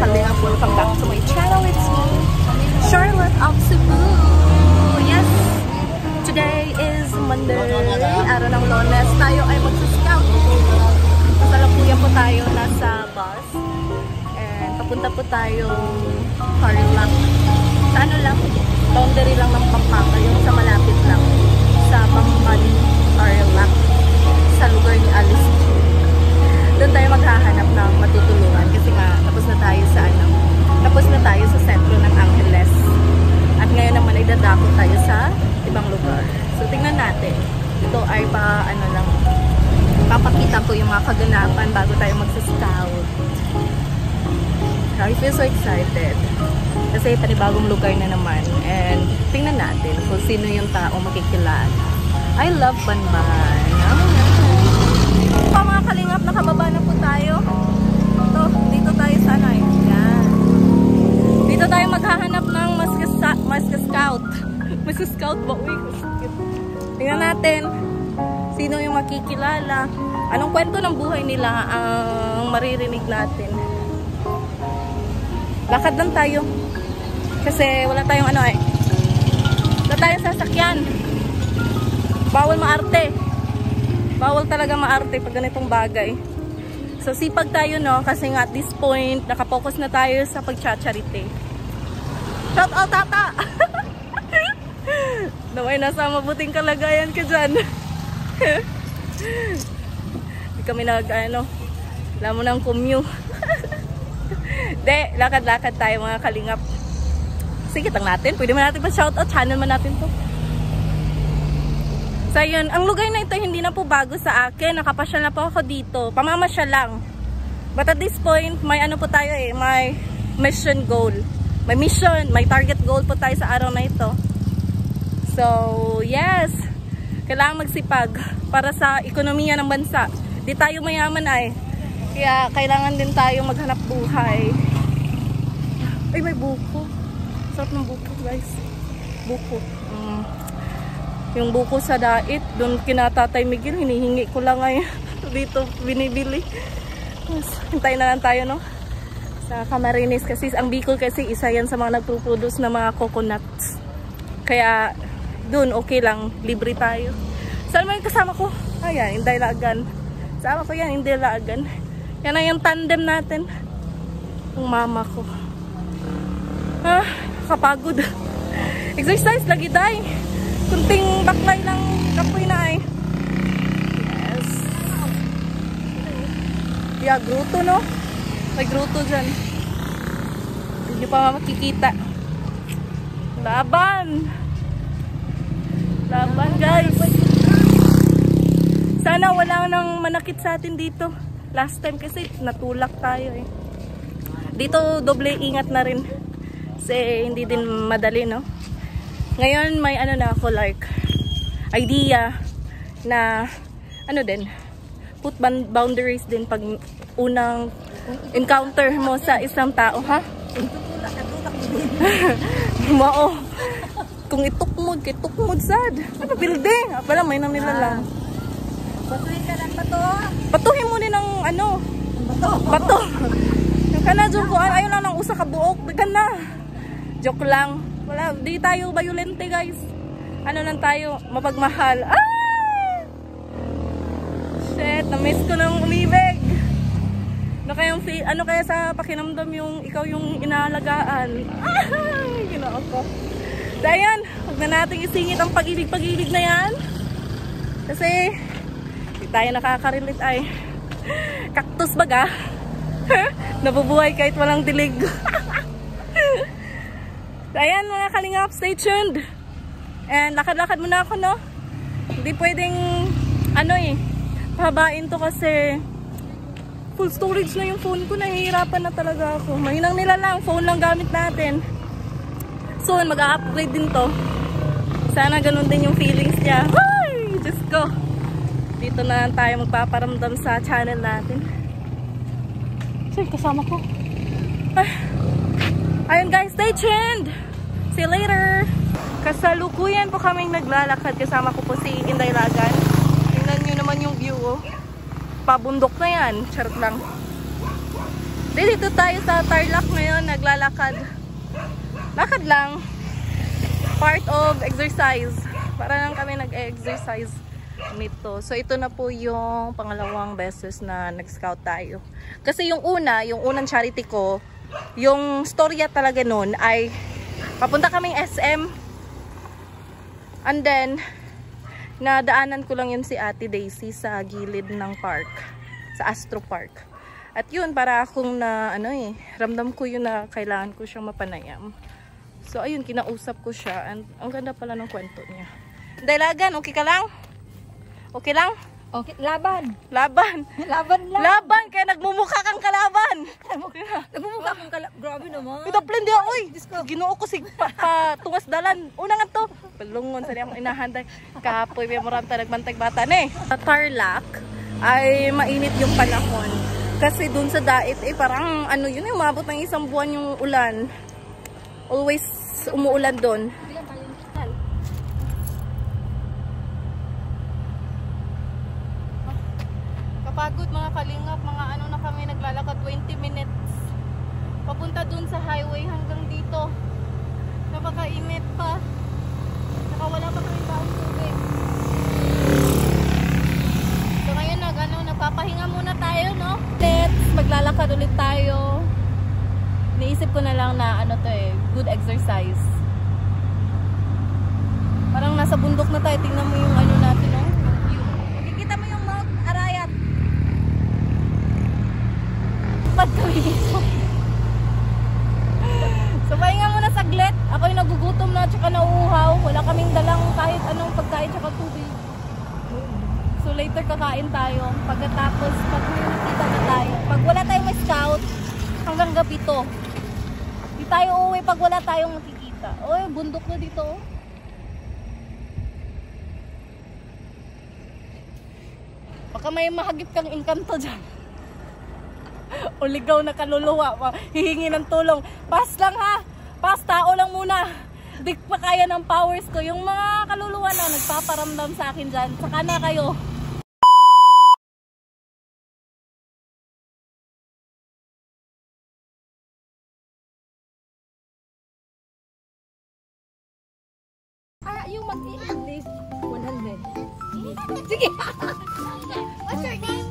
kalingap, welcome back to my channel. It's me, Charlotte of Cebu. Yes, today is Monday, araw ng Lunes. Tayo ay magsa-scout. Kasalukuyan po tayo nasa bus. And papunta po tayong Tarlac. Sa ano lang, boundary lang ng Pampanga, yung sa malapit lang. Sa Bamban, Tarlac. Sa lugar ni Alice. Doon tayo maghahanap ng matutulungan kasi nga tapos na tayo sa tapos na tayo sa sentro ng Angeles. At ngayon naman ay dadako tayo sa ibang lugar. So tingnan natin. Ito ay papakita ko yung mga kaganapan bago tayo magsa-scout. I feel so excited. Kasi panibagong lugar na naman. And tingnan natin kung sino yung tao makikilala. I love Banban. Mga kalingap, nakababa na po tayo. Dito tayo sana eh. Yan. Dito tayo maghahanap ng Mas-Scout. Mas-Scout ba? Uy, tingnan natin sino yung makikilala. Anong kwento ng buhay nila ang maririnig natin. Lakad lang tayo. Kasi wala tayong wala tayong sasakyan. Bawal maarte. Bawal talaga maarte pag ganitong bagay. So sipag tayo no, kasi nga at this point nakapokus na tayo sa pagcha-charity. Shout out tata! Naway nasa mabuting kalagayan ka dyan. Hindi kami alam mo ng commute. De, lakad-lakad tayo mga kalingap. Sige lang natin, pwede man natin pa shout out, channel man natin to. So yun, ang lugar na ito hindi na po bago sa akin. Nakapasyal na po ako dito. Pamamasyal lang. But at this point, may po tayo may mission goal. May mission, may target goal po tayo sa araw na ito. So, yes. Kailangan magsipag para sa ekonomiya ng bansa. Di tayo mayaman kaya kailangan din tayo maghanap buhay. Ay, may buko. Sarap ng buko, guys. Buko. Yung buko sa dait, doon kina Tatay Miguel, hinihingi ko lang dito binibili. Hintayin na lang tayo no sa Camarines kasi ang Bicol kasi isa yan sa mga nagpo-produce na mga coconuts. Kaya doon okay lang, libre tayo. Saan mo yung kasama ko? Ayan, Inday Laagan. Kasama ko yan, Inday Laagan. Yan na yung tandem natin. Yung mama ko. Kapagod. Exercise lagi day. Kunting baklay lang kapoy na Yes. Yeah, gruto no? May gruto dyan. Hindi pa makikita. Laban! Laban guys! Sana wala nang manakit sa atin dito. Last time kasi natulak tayo Dito doble ingat na rin. Kasi hindi din madali no? Ngayon may na ako idea na din put boundaries din pag unang encounter mo sa isang tao Mao kung itukmod sad building pala may nang nila lang batuhin ka ng batuhin mo din ng bato yung kanadyo ko ayaw lang ng usa ka buok dagan na joke lang. Wala, di tayo violente guys. Lang tayo, mapagmahal. Shit, na-miss ko ng umibig. Ano kaya sa pakinamdam yung ikaw yung inaalagaan? Ginoo ko. Dayan, huwag na natin isingit ang pag-ibig na yan. Kasi, di tayo nakaka-relate cactus baga. Nabubuhay kahit walang dilig. Ayan mga kalingap, stay tuned. And lakad-lakad muna ako no. Hindi pwedeng pahabain to kasi full storage na yung phone ko. Nahihirapan na talaga ako. Mahinang nila lang, phone lang gamit natin. Soon mag-upgrade din to. Sana ganun din yung feelings niya. Ay, Diyos ko. Dito na tayo magpaparamdam sa channel natin. Sir, kasama ko. Ayun guys, stay tuned! See you later! Kasalukuyan po kaming naglalakad. Kasama ko po si Inday Laagan. Tingnan nyo naman yung view Pabundok na yan. Charot lang. Dito tayo sa Tarlac ngayon, naglalakad. Lakad lang. Part of exercise. Para lang kami nag-exercise nito. So ito na po yung pangalawang beses na nag-scout tayo. Kasi yung unang charity ko, yung storya talaga nun ay papunta kaming SM. And then, nadaanan ko lang yun si Ate Daisy sa gilid ng park. Sa Astro Park. At yun, para akong ramdam ko yun na kailangan ko siyang mapanayam. So ayun, kinausap ko siya. And ang ganda pala ng kwento niya. Dailagan, okay ka lang? Okay lang? Okay, laban. Laban. Laban lang. Laban, kaya nagmumukha kang kalaban. Nagmumukha kang grabe naman. Ito plan di oy. Ginoo ko sig tungas dalan. Una nga to. Palungon sa akong inahanday. Kapoy may moram ta nagmantag bata ni. Sa Tarlac ay mainit yung panahon. Kasi dun sa Dait parang yun umabot ng isang buwan yung ulan. Always umuulan doon. Kapagod mga kalingap, mga na kami naglalakad 20 minutes. Papunta dun sa highway hanggang dito. Napakainit pa. Saka wala pa kami baong tubig. So ngayon nagpapahinga muna tayo, no? Let's maglalakad ulit tayo. Naisip ko na lang na good exercise. Parang nasa bundok na tayo. Tingnan mo yung natin, no? Makikita mo yung Mount Arayat. Pad kami dito. So pahinga muna saglit. Ako yung nagugutom na tsaka nauuhaw. Wala kaming dalang kahit anong pagkain tsaka tubig. So later kakain tayo. Pagkatapos pag may nakita na tayo. Pag wala tayong scout, hanggang gabi to. Di tayo uuwi pag wala tayong makikita. Oy, bundok na dito. Baka may mahagip kang engkanto dyan. O ligaw na kaluluwa. Hihingi ng tulong. Pass lang ha. Pass, tao lang muna. Di pa kaya ng powers ko. Yung mga kaluluwa na nagpaparamdam sa akin dyan. Saka na kayo. Yung mag-i-English 100. Sige. What's your name?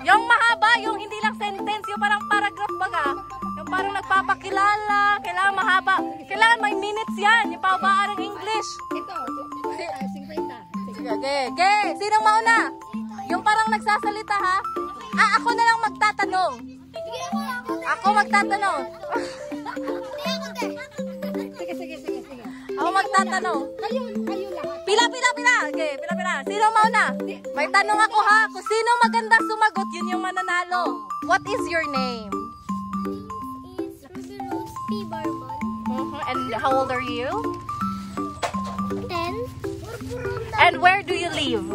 Yung mahaba, yung hindi lang sentence, yung parang paragraph baga. Yung parang nagpapakilala, kailangan mahaba. Kailangan may minutes yan, yung pabaan ng English. Ito, 50. Sige, okay. Sinong mauna? Yung parang nagsasalita ha? Ako na lang magtatanong. Ako magtatanong. Sige. Ako magtatanong. Kayo lahat. Pila. Okay, pila. Sino mauna? May tanong ako ha. Kung sino maganda sumagot, yun yung mananalo. What is your name? Is Ruby Rose P. Barbon. And how old are you? 10. And where do you live?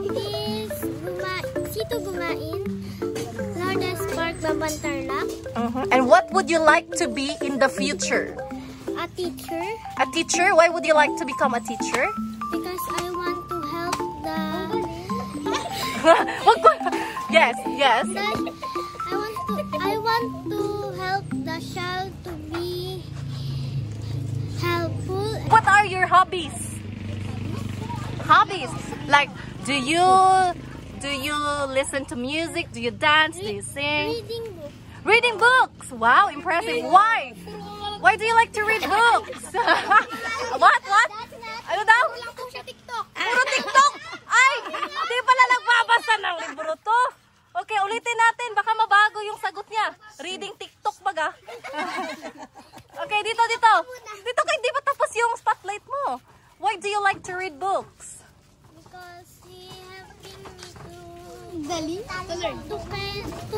It is Sito Gumain, Lourdes Park, Baban Tarlac. And what would you like to be in the future? A teacher, A teacher? Why would you like to become a teacher? because I want to help Yes. I want to help the child to be helpful. What are your hobbies? Like, do you listen to music? Do you dance? Do you sing? Reading book. Reading books. Wow, impressive. Why? Why do you like to read books? What? Ano daw? Wala po siya TikTok. Puro TikTok? Ay, di pala nagbabasa ng libro to. Okay, ulitin natin. Baka mabago yung sagot niya. Reading TikTok baga. Okay, dito. Dito kay di ba tapos yung spotlight mo? Why do you like to read books? Because he helping me to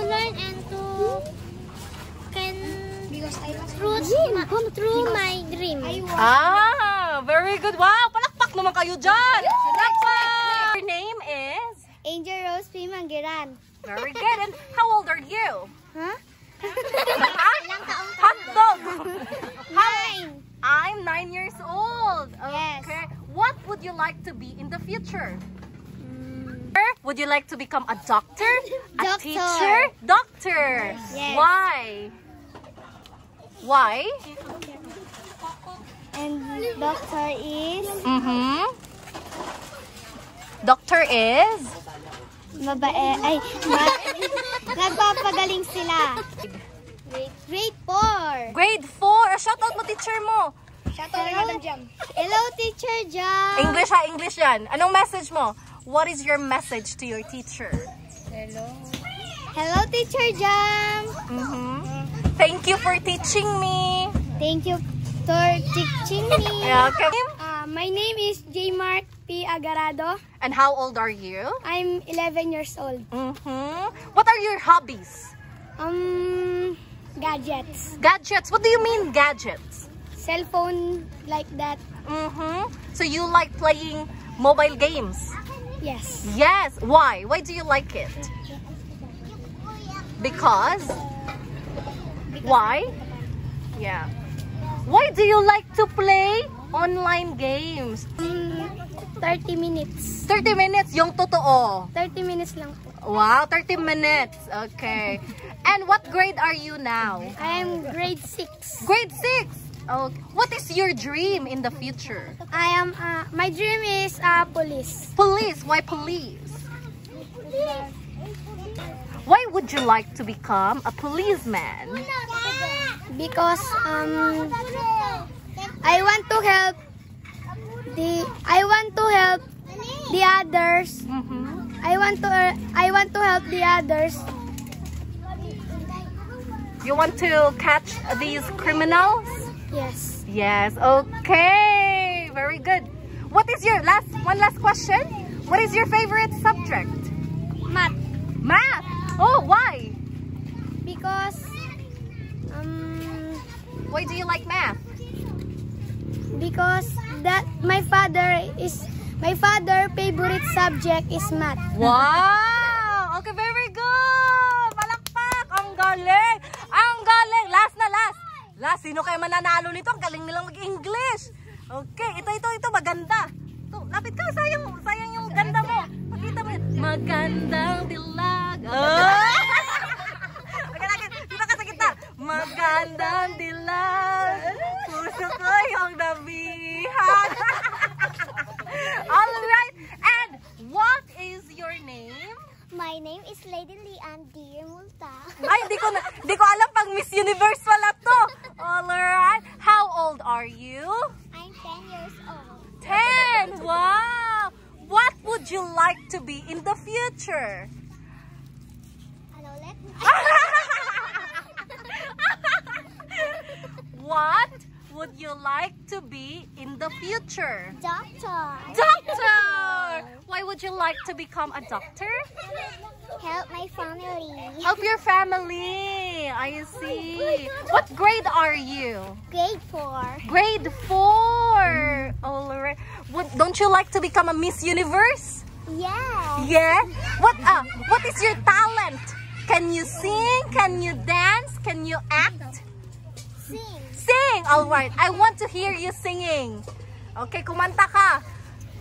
learn and to through my dream. Very good. Wow, palakpak naman kayo dyan. Palakpak. Your name is? Angel Rose P. Mangiran. Very good. And how old are you? Huh? Ilang taong ka Hot dog. 9. I'm 9 years old. Yes. Okay. What would you like to be in the future? Would you like to become a doctor? A Doctor. teacher? Doctor. Yes. Why? Why? And doctor is Doctor is? babae. Ay, nagpapagaling sila. Grade 4. Grade 4. Shoutout mo teacher mo. Hello, Teacher Jam. English ha, English yan. Anong message mo? What is your message to your teacher? Hello, Teacher Jam. Thank you for teaching me. Thank you for teaching me. Okay. My name is J. Mark P. Agarado. And how old are you? I'm 11 years old. What are your hobbies? Gadgets. Gadgets. What do you mean gadgets? Cell phone like that. So you like playing mobile games? Yes. Yes. Why? Why do you like it? Because? Why? Yeah. Why do you like to play online games? 30 minutes. 30 minutes, yung totoo. 30 minutes lang po. Wow, 30 minutes. Okay. And what grade are you now? I am grade 6. Grade 6. Okay. What is your dream in the future? My dream is police. Police. Why police? Why would you like to become a policeman? Because I want to help the others. I want to help the others. You want to catch these criminals? Yes. Yes. Okay. Very good. What is your one last question? What is your favorite subject? Math. Math. Oh, why? Because Why do you like math? because my father favorite subject is math. Wow! Okay, very good! Palakpak! Ang galing! Ang galing! Last na, last! Last, sino kayo mananalo nito? Ang galing nilang mag-English! Okay, ito, maganda! Ito, lapit ka, sayang yung ganda mo! Pakita mo yan. Magandang dilag! Oh! Dito ka sa kita! Magandang dilag! Puso ko yung nabihan! Alright! And what is your name? My name is Lady Lian Dear Multa. Ay, di ko alam pang Miss Universe pala to. Alright. How old are you? I'm 10 years old. 10. Wow. What would you like to be in the future? What would you like to be in the future? Doctor. Doctor! Why would you like to become a doctor? Help my family. Help your family. I see. What grade are you? Grade 4. Grade 4. Alright. Don't you like to become a Miss Universe? Yeah. Yeah. What is your talent? Can you sing? Can you dance? Can you act? Sing. Sing. All right. I want to hear you singing. Okay, kumanta ka.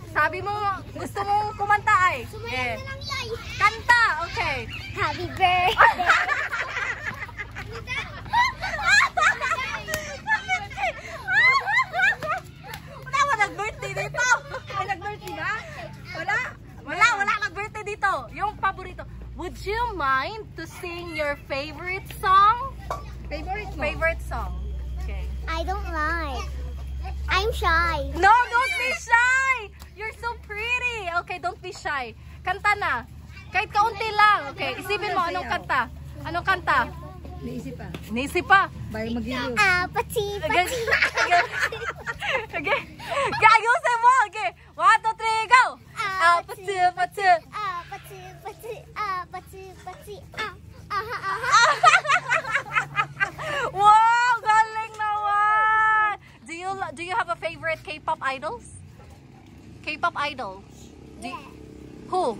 Sabi mo gusto mong kumanta ay. Yeah. Kanta. Okay. Happy birthday. Wala ba nag-birthday dito? May nag-birthday ba? Wala nag-birthday dito. Yung paborito. Would you mind to sing your favorite song? Favorite song. Okay. I don't like. I'm shy. No, don't be shy. You're so pretty. Okay, don't be shy. Kanta na. Kahit kaunti lang. Okay, isipin mo anong kanta. Anong kanta? Naisip pa. Bayo mag-ilo. Pati. Okay. Ayusin mo. Okay. 1, 2, 3, go. Pati. Pati. Wow, galing naman. Do you have a favorite K-pop idols? K-pop idol? Yeah. Who?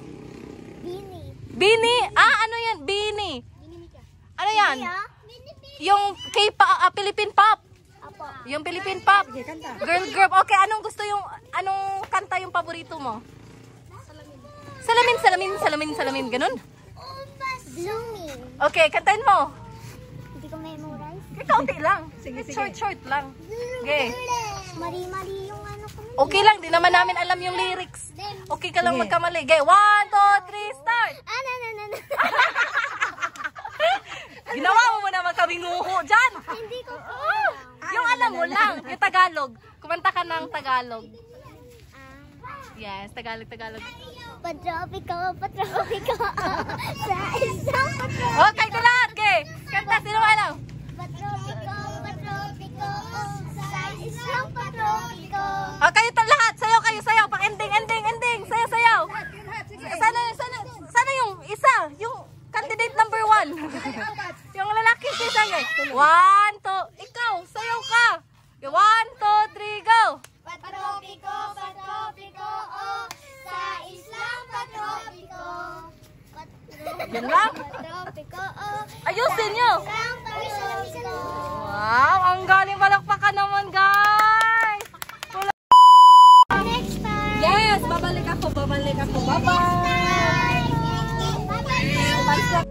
Bini. Ano yan? Bini. Ano yan? Yung K-pop, Philippine pop. Apo. Yung Philippine pop. Girl group. Okay, anong kanta yung paborito mo? Salamin, salamin, salamin, salamin. Ganun? Blooming. Okay, kantahin mo. Hindi ko memorize. Kaunti lang. Short lang. Okay. Mali-mali yung ano ko. Okay lang, di naman namin alam yung lyrics. Okay ka lang magkamali. Okay, 1, 2, 3, start! Na. Ginawa mo muna magkabinguho dyan. Hindi ko Yung alam mo lang, yung Tagalog. Kumanta ka ng Tagalog. Yes, Tagalog. Patropiko. Sa isang patropiko. Okay, ito lahat. Okay, kanta. Sino mo alam? Patropiko. Sa isang patropiko. Okay, ito lahat. Sayaw kayo, sayaw. Pang ending. Sayaw. Sana yung isa. Yung candidate number 1. Yung lalaki isa guys. 1, 2. Ikaw, sayaw ka. 1, 2, 3, go. Patropiko, oh, sa isang patropiko. Yan lang. Patropiko, oh, Ayusin nyo. isang patropiko. Wow, ang galing palakpakan naman guys. Next time. Yes, babalik ako. Bye-bye. Bye-bye.